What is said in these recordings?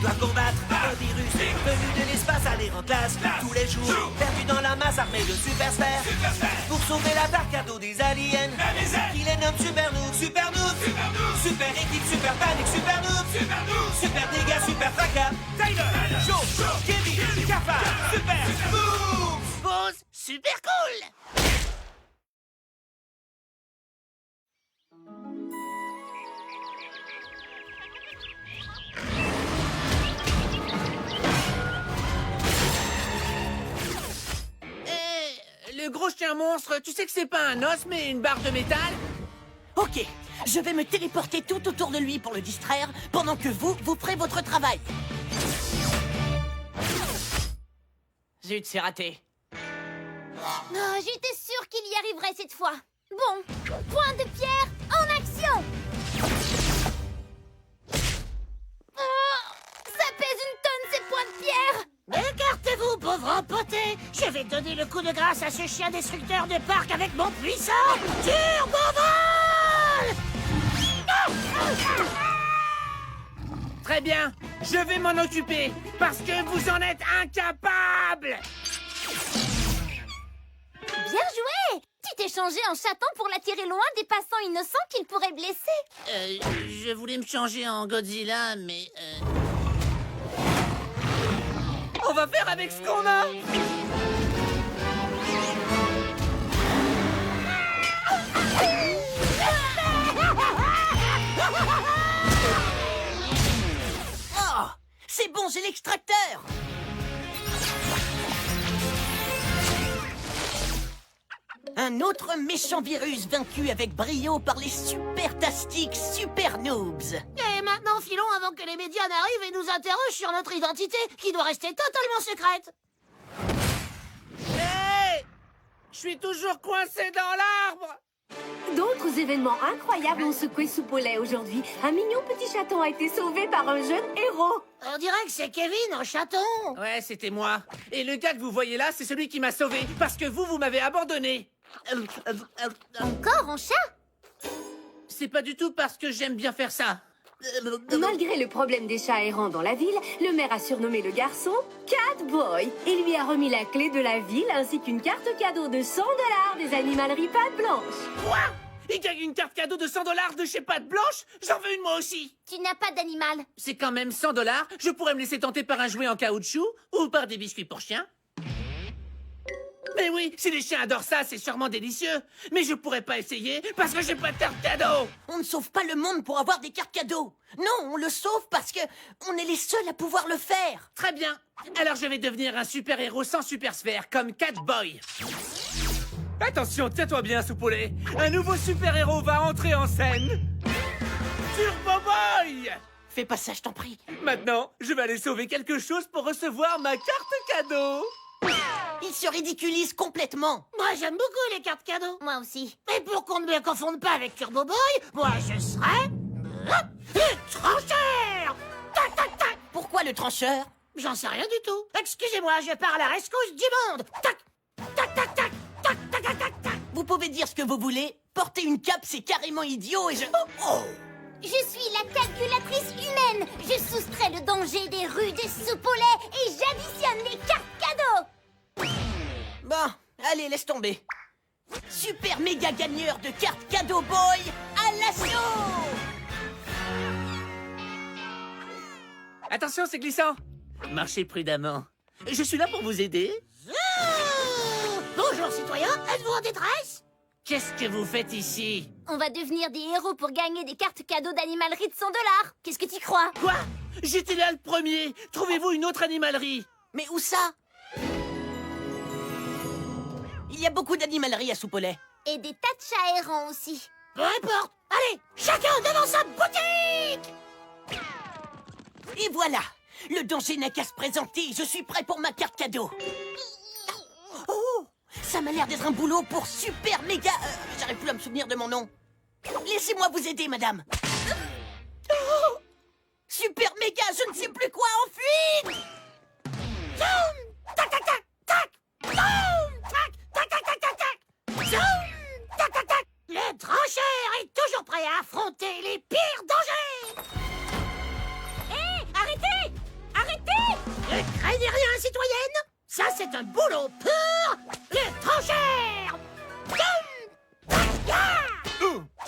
doivent combattre un virus venu de l'espace, aller en classe tous les jours, perdu dans la masse armée de super sphères, pour sauver la Dark Cadeau des aliens, qui les nomme Super Noob, Super Noob, Super équipe, Super panique, Super Noob, Super dégâts, Super fracas, Tyler, Joe, Kevin, Kappa, Super Noob. Pause, super cool. Le gros chien monstre, tu sais que c'est pas un os, mais une barre de métal? Ok, je vais me téléporter tout autour de lui pour le distraire, pendant que vous ferez votre travail. Zut, c'est raté. Oh, j'étais sûre qu'il y arriverait cette fois. Bon, point de pierre en action. Oh, ça pèse une tonne ces points de pierre. Écartez-vous, pauvre empoté. Je vais donner le coup de grâce à ce chien destructeur de parc avec mon puissant Turbo-Vol. Très bien, je vais m'en occuper, parce que vous en êtes incapables. Bien joué. Tu t'es changé en chaton pour l'attirer loin des passants innocents qu'il pourrait blesser. Je voulais me changer en Godzilla, mais... On va faire avec ce qu'on a. Oh, c'est bon, j'ai l'extracteur. Un autre méchant virus vaincu avec brio par les super-tastiques Super Noobs. Et maintenant, filons avant que les médias n'arrivent et nous interrogent sur notre identité, qui doit rester totalement secrète. Hé! Je suis toujours coincé dans l'arbre. D'autres événements incroyables ont secoué Soupolais aujourd'hui. Un mignon petit chaton a été sauvé par un jeune héros. On dirait que c'est Kevin, un chaton. Ouais, c'était moi. Et le gars que vous voyez là, c'est celui qui m'a sauvé, parce que vous m'avez abandonné. Encore en chat? C'est pas du tout parce que j'aime bien faire ça. Malgré le problème des chats errants dans la ville, le maire a surnommé le garçon Catboy et lui a remis la clé de la ville ainsi qu'une carte cadeau de 100 $ des animaleries Pattes Blanches. Quoi? Il gagne une carte cadeau de 100 $ de chez Pattes Blanches? J'en veux une moi aussi. Tu n'as pas d'animal. C'est quand même 100 $. Je pourrais me laisser tenter par un jouet en caoutchouc ou par des biscuits pour chiens. Mais oui, si les chiens adorent ça, c'est sûrement délicieux. Mais je pourrais pas essayer parce que j'ai pas de carte cadeau. On ne sauve pas le monde pour avoir des cartes cadeaux. Non, on le sauve parce que on est les seuls à pouvoir le faire. Très bien. Alors je vais devenir un super-héros sans super sphère, comme Catboy. Attention, tiens-toi bien, Soupolé. Un nouveau super-héros va entrer en scène. Turbo Boy! Fais pas ça, je t'en prie. Maintenant, je vais aller sauver quelque chose pour recevoir ma carte cadeau. Il se ridiculise complètement. Moi, j'aime beaucoup les cartes cadeaux. Moi aussi. Et pour qu'on ne me confonde pas avec Turbo Boy, moi, je serais... une trancheur. Tac, tac, tac. Pourquoi le trancheur? J'en sais rien du tout. Excusez-moi, je pars à la rescousse du monde. Tac, tac, tac, tac, tac, tac, tac, tac, tac. Vous pouvez dire ce que vous voulez. Porter une cape, c'est carrément idiot et je... Oh! Je suis la calculatrice humaine. Je soustrais le danger des rues de Soupolais et j'additionne les cartes cadeaux. Bon, allez, laisse tomber. Super méga gagneur de cartes cadeau boy à l'assaut! Attention, c'est glissant. Marchez prudemment. Je suis là pour vous aider. Bonjour, citoyen. Êtes-vous en détresse? Qu'est-ce que vous faites ici? On va devenir des héros pour gagner des cartes cadeaux d'animalerie de 100 $. Qu'est-ce que tu crois? Quoi? J'étais là le premier. Trouvez-vous une autre animalerie? Mais où ça? Il y a beaucoup d'animaleries à Soupolais. Et des tas de chats errants aussi. Peu importe. Allez, chacun devant sa boutique. Et voilà! Le danger n'a qu'à se présenter. Je suis prêt pour ma carte cadeau. Oh! Ça m'a l'air d'être un boulot pour super méga... j'arrive plus à me souvenir de mon nom. Laissez-moi vous aider, madame. Oh! Super méga, je ne sais plus quoi, en fuite! Zoom! Tac, tac, tac, tac! Zoom! Tac, tac, tac, tac, tac, tac! Zoom! Tac, tac, tac! Le trancheur est toujours prêt à affronter les pires dangers! Hé, arrêtez! un boulot pour les tranchères.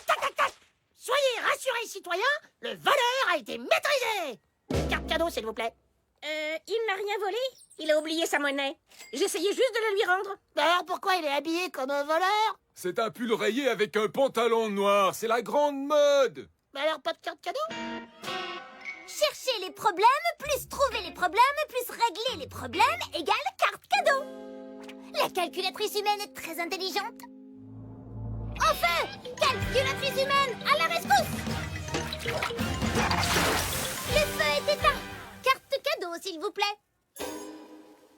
Tac, tac, tac. Soyez rassurés, citoyens, le voleur a été maîtrisé. Une carte cadeau, s'il vous plaît. Il n'a rien volé. Il a oublié sa monnaie. J'essayais juste de la lui rendre. Alors pourquoi il est habillé comme un voleur? C'est un pull rayé avec un pantalon noir. C'est la grande mode. Mais alors pas de carte cadeau? Chercher les problèmes, plus trouver les problèmes, plus régler les problèmes, égale carte cadeau. La calculatrice humaine est très intelligente. Enfin, calculatrice humaine, à la rescousse. Le feu est éteint. Carte cadeau, s'il vous plaît.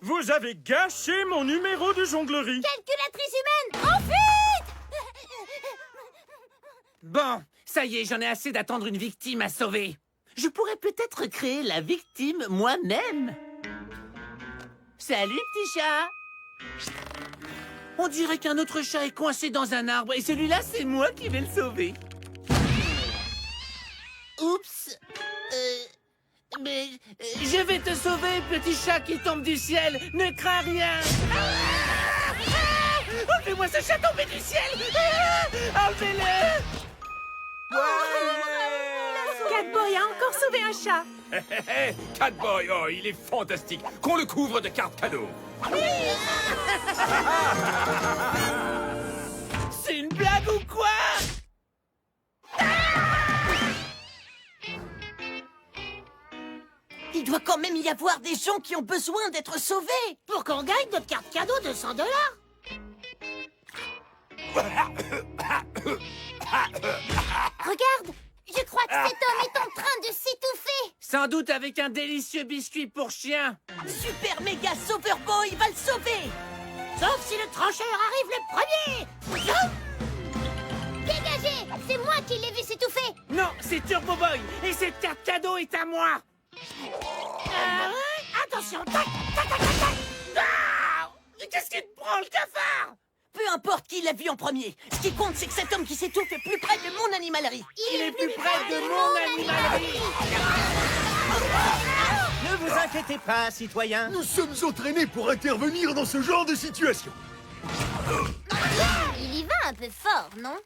Vous avez gâché mon numéro de jonglerie. Calculatrice humaine, en fuite. Bon, ça y est, j'en ai assez d'attendre une victime à sauver. Je pourrais peut-être créer la victime moi-même. Salut, petit chat. On dirait qu'un autre chat est coincé dans un arbre et celui-là, c'est moi qui vais le sauver. Oups. Mais je vais te sauver, petit chat qui tombe du ciel. Ne crains rien. Enlevez-moi ce chat tombé du ciel. Enlevez-le. Catboy a encore sauvé un chat. Catboy, oh, il est fantastique. Qu'on le couvre de cartes cadeaux. C'est une blague ou quoi? Il doit quand même y avoir des gens qui ont besoin d'être sauvés. Pour qu'on gagne notre carte cadeau de 100 $. Regarde, je crois que cet homme est en train de s'étouffer. Sans doute avec un délicieux biscuit pour chien. Super méga Sauveur Boy va le sauver. Sauf si le trancheur arrive le premier. Dégagez, c'est moi qui l'ai vu s'étouffer. Non, c'est Turbo Boy et cette carte cadeau est à moi. Attention, tac, tac, tac, tac, tac. Ah! Mais qu'est-ce qui te prend, le cafard? Peu importe qui l'a vu en premier. Ce qui compte, c'est que cet homme qui s'étouffe est plus près de mon animalerie. Il est plus près de mon animalerie. Ne vous inquiétez pas, citoyens. Nous sommes entraînés pour intervenir dans ce genre de situation. Il y va un peu fort, non?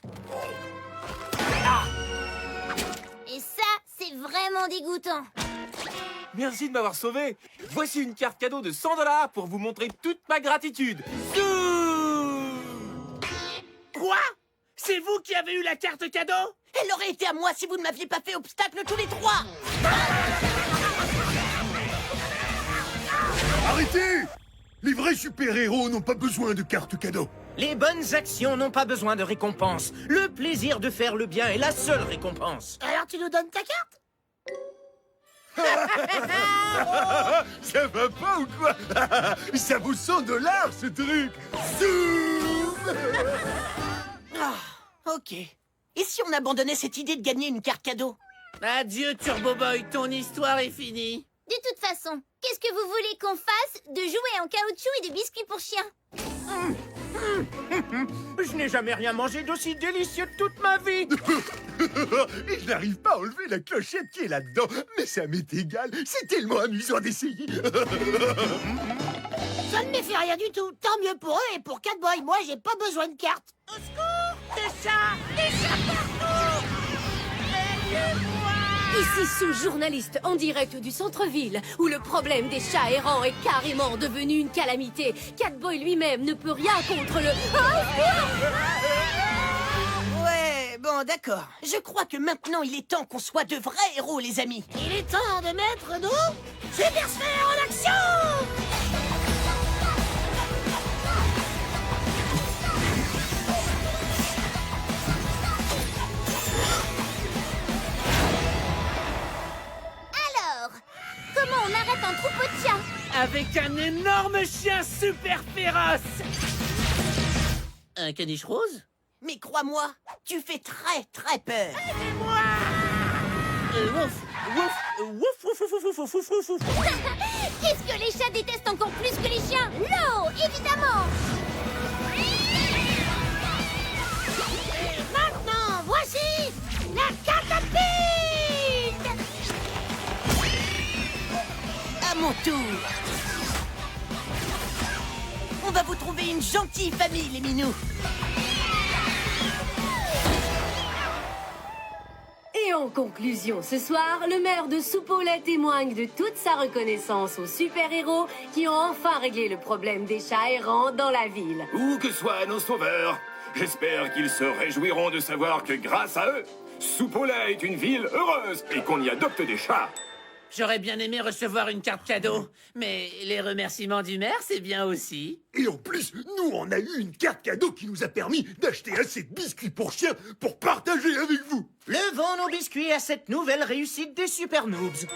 Et ça, c'est vraiment dégoûtant. Merci de m'avoir sauvé. Voici une carte cadeau de 100 $ pour vous montrer toute ma gratitude. Quoi? C'est vous qui avez eu la carte cadeau? Elle aurait été à moi si vous ne m'aviez pas fait obstacle tous les trois. Arrêtez! Les vrais super-héros n'ont pas besoin de cartes cadeaux. Les bonnes actions n'ont pas besoin de récompense. Le plaisir de faire le bien est la seule récompense. Alors tu nous donnes ta carte? Ça va pas ou quoi? Ça vaut 100 $ ce truc. Zoom! Ok. Et si on abandonnait cette idée de gagner une carte cadeau? Adieu, Turbo Boy, ton histoire est finie. De toute façon, qu'est-ce que vous voulez qu'on fasse de jouets en caoutchouc et de biscuits pour chiens? Je n'ai jamais rien mangé d'aussi délicieux de toute ma vie. Je n'arrive pas à enlever la clochette qui est là-dedans, mais ça m'est égal. C'est tellement amusant d'essayer. Ça ne me fait rien du tout. Tant mieux pour eux et pour Catboy. Moi, j'ai pas besoin de carte. Au secours! Des chats! Des chats partout! Aidez-moi! Ici Sue, journaliste en direct du centre-ville, où le problème des chats errants est carrément devenu une calamité. Catboy lui-même ne peut rien contre le... Ouais, bon, d'accord. Je crois que maintenant, il est temps qu'on soit de vrais héros, les amis. Il est temps de mettre nos super sphères en action. Alors, comment on arrête un troupeau de chiens? Avec un énorme chien super féroce! Un caniche rose? Mais crois-moi, tu fais très peur. Wouf! Wouf! Wouf! Wouf! Wouf! Wouf! Wouf! Wouf! Wouf! Wouf! Qu'est-ce que les chats détestent encore plus que les chiens? L'eau, évidemment. Et maintenant, voici la catapulte. À mon tour. va vous trouver une gentille famille, les minous. Et en conclusion, ce soir, le maire de Soupollet témoigne de toute sa reconnaissance aux super-héros qui ont enfin réglé le problème des chats errants dans la ville. Où que soient nos sauveurs, j'espère qu'ils se réjouiront de savoir que grâce à eux, Soupollet est une ville heureuse et qu'on y adopte des chats. J'aurais bien aimé recevoir une carte cadeau, mais les remerciements du maire, c'est bien aussi. Et en plus, nous, on a eu une carte cadeau qui nous a permis d'acheter assez de biscuits pour chiens pour partager avec vous. Levons nos biscuits à cette nouvelle réussite des super noobs.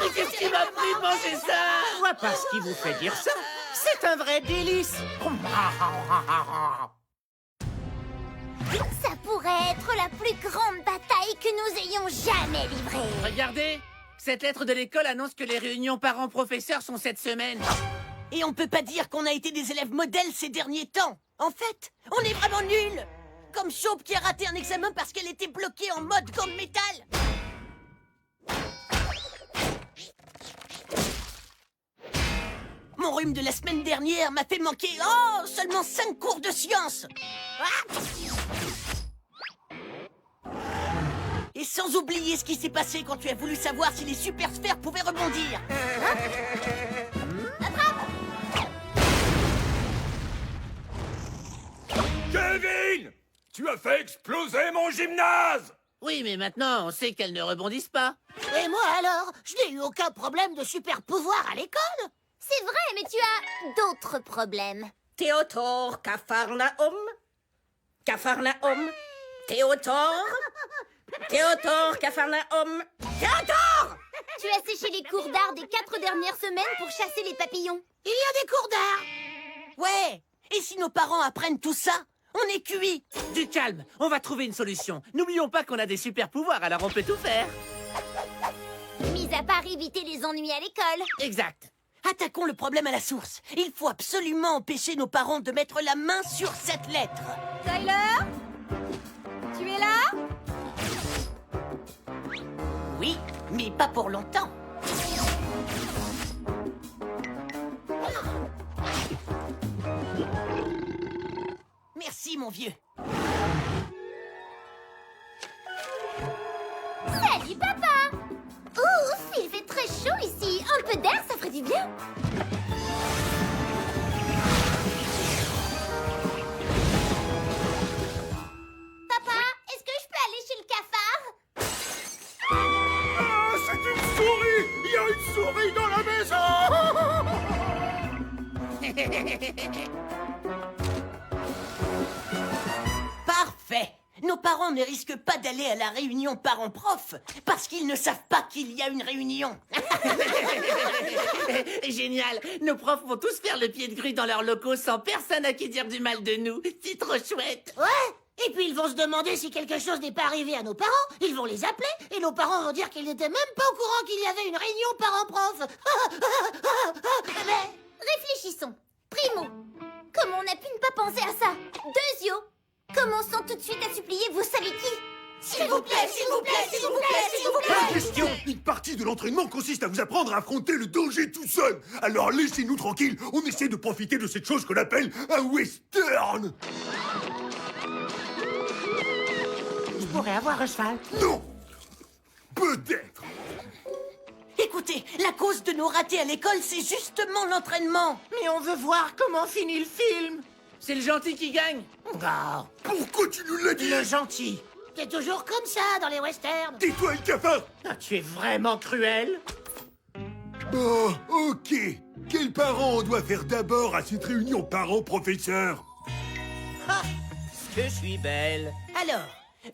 Mais qu'est-ce qui m'a pris de manger ça? Je vois pas ce qui vous fait dire ça. C'est un vrai délice. Ça pourrait être la plus grande bataille que nous ayons jamais livrée. Regardez, cette lettre de l'école annonce que les réunions parents-professeurs sont cette semaine. Et on peut pas dire qu'on a été des élèves modèles ces derniers temps. En fait, on est vraiment nuls. Comme Chaupe qui a raté un examen parce qu'elle était bloquée en mode gomme métal. Mon rhume de la semaine dernière m'a fait manquer, seulement 5 cours de sciences. Ah! Et sans oublier ce qui s'est passé quand tu as voulu savoir si les super sphères pouvaient rebondir. Kevin! Tu as fait exploser mon gymnase! Oui, mais maintenant, on sait qu'elles ne rebondissent pas. Et moi alors? Je n'ai eu aucun problème de super pouvoir à l'école. C'est vrai, mais tu as d'autres problèmes. Théotor Capharnaüm. Capharnaüm. Théotor. Théotor Capharnaüm. Théotor! Tu as séché les cours d'art des 4 dernières semaines pour chasser les papillons. Il y a des cours d'art. Ouais. Et si nos parents apprennent tout ça, on est cuits. Du calme, on va trouver une solution. N'oublions pas qu'on a des super pouvoirs, alors on peut tout faire. Mis à part éviter les ennuis à l'école. Exact. Attaquons le problème à la source. Il faut absolument empêcher nos parents de mettre la main sur cette lettre. Tyler? Tu es là? Oui, mais pas pour longtemps. Merci, mon vieux. Salut, papa! Ouf, il fait très chaud ici. Un peu d'air, ça ferait du bien. Papa, est-ce que je peux aller chez le cafard? Ah, c'est une souris! Il y a une souris dans la maison! Parfait. Nos parents ne risquent pas d'aller à la réunion parents-prof parce qu'ils ne savent pas qu'il y a une réunion. Génial. Nos profs vont tous faire le pied de grue dans leurs locaux sans personne à qui dire du mal de nous. C'est trop chouette. Ouais. Et puis ils vont se demander si quelque chose n'est pas arrivé à nos parents. Ils vont les appeler et nos parents vont dire qu'ils n'étaient même pas au courant qu'il y avait une réunion parents-prof. Mais réfléchissons. Primo, comment on a pu ne pas penser à ça? Deuxio, commençons tout de suite à supplier vous savez qui? S'il vous plaît, s'il vous plaît, s'il vous plaît, s'il vous plaît. Pas question! Une partie de l'entraînement consiste à vous apprendre à affronter le danger tout seul. Alors laissez-nous tranquilles, on essaie de profiter de cette chose qu'on appelle un western. Je pourrais avoir un cheval. Non! Peut-être! Écoutez, la cause de nos ratés à l'école, c'est justement l'entraînement. Mais on veut voir comment finit le film. C'est le gentil qui gagne. Oh, Pourquoi tu nous l'as dit? le gentil. C'est toujours comme ça dans les westerns. Tais-toi, le cafard! Ah, tu es vraiment cruel. Oh, ok. Quels parents on doit faire d'abord à cette réunion parents-professeurs? Ah, que je suis belle. Alors,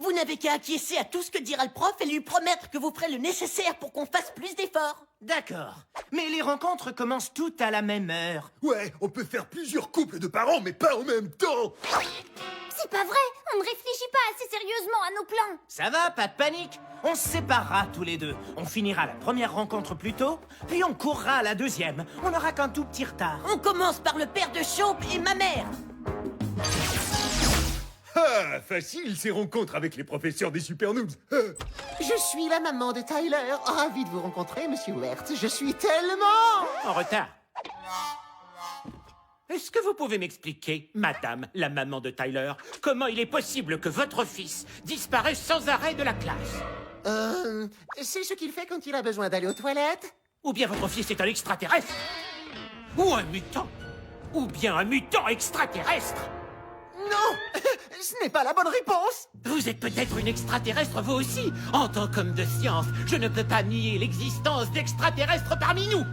vous n'avez qu'à acquiescer à tout ce que dira le prof et lui promettre que vous ferez le nécessaire pour qu'on fasse plus d'efforts. D'accord. Mais les rencontres commencent toutes à la même heure. Ouais, on peut faire plusieurs couples de parents, mais pas en même temps. C'est pas vrai, on ne réfléchit pas assez sérieusement à nos plans. Ça va, pas de panique. On se séparera tous les deux. On finira la première rencontre plus tôt, puis on courra à la deuxième. On n'aura qu'un tout petit retard. On commence par le père de Chaupe et ma mère. Ah, facile, ces rencontres avec les professeurs des Super Noobs. Ah. Je suis la maman de Tyler. Ravi de vous rencontrer, monsieur Wertz. Je suis tellement... En retard. Est-ce que vous pouvez m'expliquer, madame, la maman de Tyler, comment il est possible que votre fils disparaisse sans arrêt de la classe? C'est ce qu'il fait quand il a besoin d'aller aux toilettes. Ou bien votre fils est un extraterrestre? Ou un mutant? Ou bien un mutant extraterrestre? Non, ce n'est pas la bonne réponse. Vous êtes peut-être une extraterrestre vous aussi. En tant qu'homme de science, je ne peux pas nier l'existence d'extraterrestres parmi nous.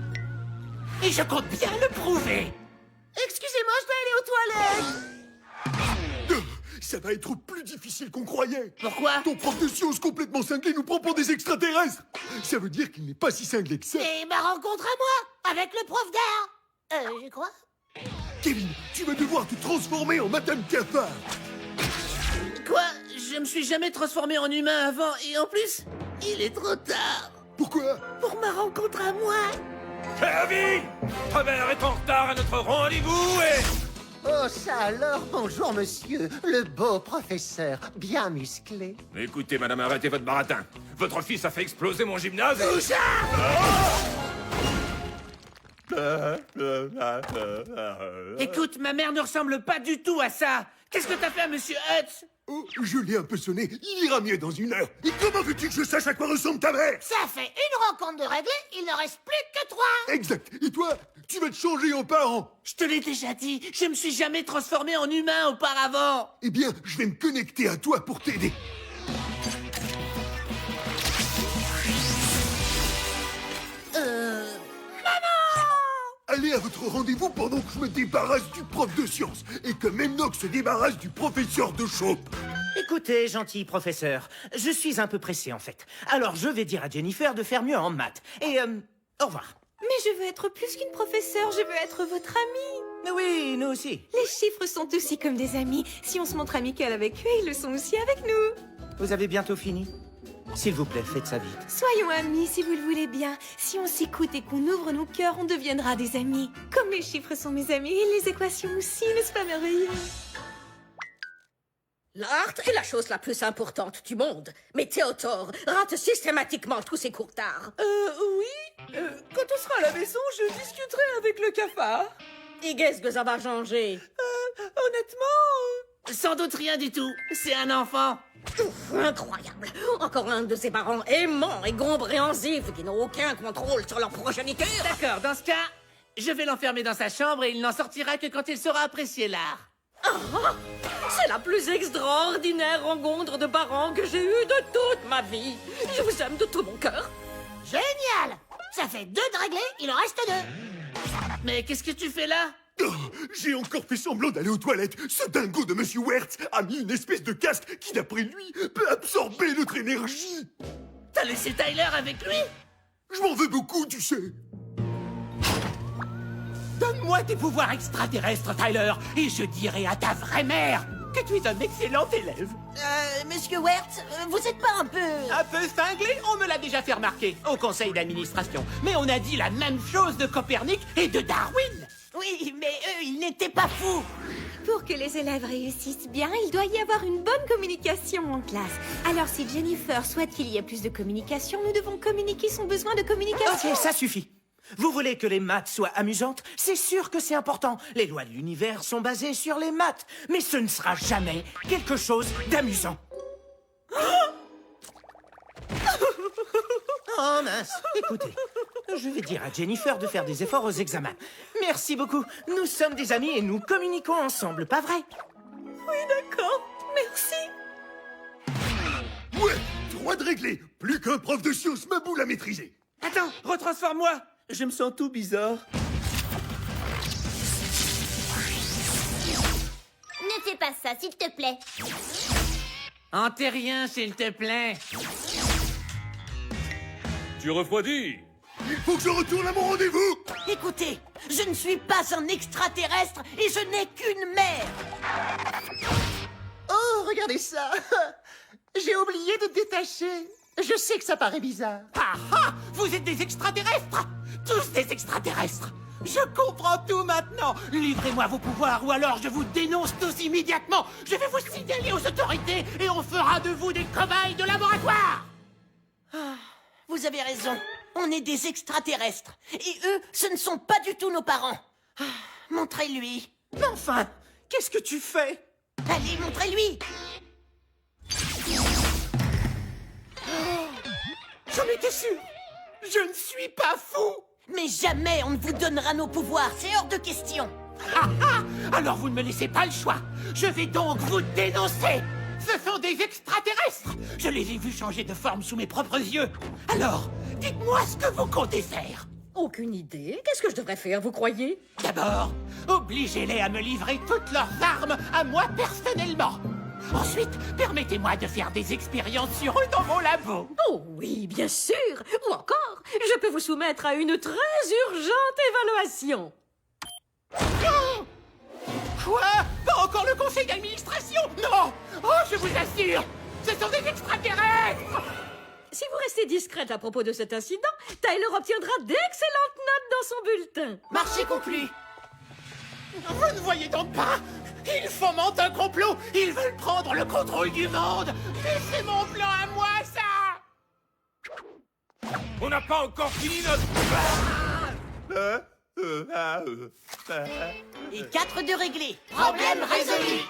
Et je compte bien le prouver. Excusez-moi, je dois aller aux toilettes. Ça va être plus difficile qu'on croyait. Pourquoi? Ton prof de sciences complètement cinglé nous prend pour des extraterrestres. Ça veut dire qu'il n'est pas si cinglé que ça. Et ma rencontre à moi, avec le prof d'art. Je crois. Kevin, tu vas devoir te transformer en Madame Cafard. Quoi? Je me suis jamais transformé en humain avant, et en plus, il est trop tard. Pourquoi? Pour ma rencontre à moi. Kevin! Ta mère est en retard à notre rendez-vous et... Oh, ça alors, bonjour monsieur, le beau professeur, bien musclé. Écoutez, madame, arrêtez votre baratin. Votre fils a fait exploser mon gymnase et... Écoute, ma mère ne ressemble pas du tout à ça. Qu'est-ce que t'as fait à Monsieur Hutz? Oh, je l'ai un peu sonné. Il ira mieux dans une heure. Et comment veux-tu que je sache à quoi ressemble ta mère? Ça fait une rencontre de réglée, il ne reste plus que 3. Exact. Et toi, tu vas te changer en parent. Je te l'ai déjà dit, je me suis jamais transformé en humain auparavant. Eh bien, je vais me connecter à toi pour t'aider. Allez à votre rendez-vous pendant que je me débarrasse du prof de sciences et que Memnock se débarrasse du professeur de chope. Écoutez, gentil professeur, je suis un peu pressé en fait. Alors je vais dire à Jennifer de faire mieux en maths. Et au revoir. Mais je veux être plus qu'une professeure, je veux être votre amie. Oui, nous aussi. Les chiffres sont aussi comme des amis. Si on se montre amical avec eux, ils le sont aussi avec nous. Vous avez bientôt fini? S'il vous plaît, faites ça vite. Soyons amis si vous le voulez bien. Si on s'écoute et qu'on ouvre nos cœurs, on deviendra des amis. Comme les chiffres sont mes amis et les équations aussi, n'est-ce pas merveilleux? L'art est la chose la plus importante du monde. Mais Théodore rate systématiquement tous ses cours d'art. Oui. Quand on sera à la maison, je discuterai avec le cafard. Et qu'est-ce que ça va changer? Honnêtement... Sans doute rien du tout. C'est un enfant. Ouf, incroyable. Encore un de ces parents aimants et compréhensifs qui n'ont aucun contrôle sur leur progéniture. D'accord, dans ce cas, je vais l'enfermer dans sa chambre et il n'en sortira que quand il saura apprécier l'art. Ah, c'est la plus extraordinaire rencontre de parents que j'ai eue de toute ma vie. Je vous aime de tout mon cœur. Génial. Ça fait 2 de réglés, il en reste 2. Mais qu'est-ce que tu fais là? Oh, j'ai encore fait semblant d'aller aux toilettes. Ce dingo de Monsieur Wertz a mis une espèce de casque qui, d'après lui, peut absorber notre énergie. T'as laissé Tyler avec lui? Je m'en veux beaucoup, tu sais. Donne-moi tes pouvoirs extraterrestres, Tyler, et je dirai à ta vraie mère que tu es un excellent élève. Monsieur Wertz, vous êtes pas un peu... Un peu cinglé, on me l'a déjà fait remarquer au conseil d'administration. Mais on a dit la même chose de Copernic et de Darwin. Oui, mais eux, ils n'étaient pas fous. Pour que les élèves réussissent bien, il doit y avoir une bonne communication en classe. Alors si Jennifer souhaite qu'il y ait plus de communication, nous devons communiquer son besoin de communication. Ok, ça suffit. Vous voulez que les maths soient amusantes? C'est sûr que c'est important. Les lois de l'univers sont basées sur les maths. Mais ce ne sera jamais quelque chose d'amusant. Oh mince, écoutez, je vais dire à Jennifer de faire des efforts aux examens. Merci beaucoup. Nous sommes des amis et nous communiquons ensemble, pas vrai? Oui, d'accord. Merci. Ouais, 3 de réglés. Plus qu'un prof de sciences ma boule à maîtriser. Attends, retransforme-moi. Je me sens tout bizarre. Ne fais pas ça, s'il te plaît. Enterrien, s'il te plaît. Tu refroidis. Il faut que je retourne à mon rendez-vous. Écoutez, je ne suis pas un extraterrestre et je n'ai qu'une mère. Oh, regardez ça. J'ai oublié de détacher. Je sais que ça paraît bizarre. Ah ah! Vous êtes des extraterrestres! Tous des extraterrestres! Je comprends tout maintenant. Livrez-moi vos pouvoirs ou alors je vous dénonce tous immédiatement. Je vais vous signaler aux autorités et on fera de vous des cobayes de laboratoire. Vous avez raison. On est des extraterrestres. Et eux, ce ne sont pas du tout nos parents. Montrez-lui. Mais enfin, qu'est-ce que tu fais? Allez, montrez-lui. J'en étais sûr. Je ne suis pas fou. Mais jamais on ne vous donnera nos pouvoirs. C'est hors de question. Ah ah! Alors vous ne me laissez pas le choix. Je vais donc vous dénoncer. Ce sont des extraterrestres. Je les ai vus changer de forme sous mes propres yeux. Alors, dites-moi ce que vous comptez faire. Aucune idée. Qu'est-ce que je devrais faire, vous croyez? D'abord, obligez-les à me livrer toutes leurs armes à moi personnellement. Ensuite, permettez-moi de faire des expériences sur eux dans mon labo. Oh oui, bien sûr. Ou encore, je peux vous soumettre à une très urgente évaluation. Quoi? Pas encore le conseil d'administration? Non! Oh, je vous assure, ce sont des extraterrestres! Si vous restez discrète à propos de cet incident, Tyler obtiendra d'excellentes notes dans son bulletin. Marché conclu. Vous ne voyez donc pas? Ils fomentent un complot! Ils veulent prendre le contrôle du monde! Laissez mon plan à moi, ça! On n'a pas encore fini notre... Et 4 de réglé. Problème résolu.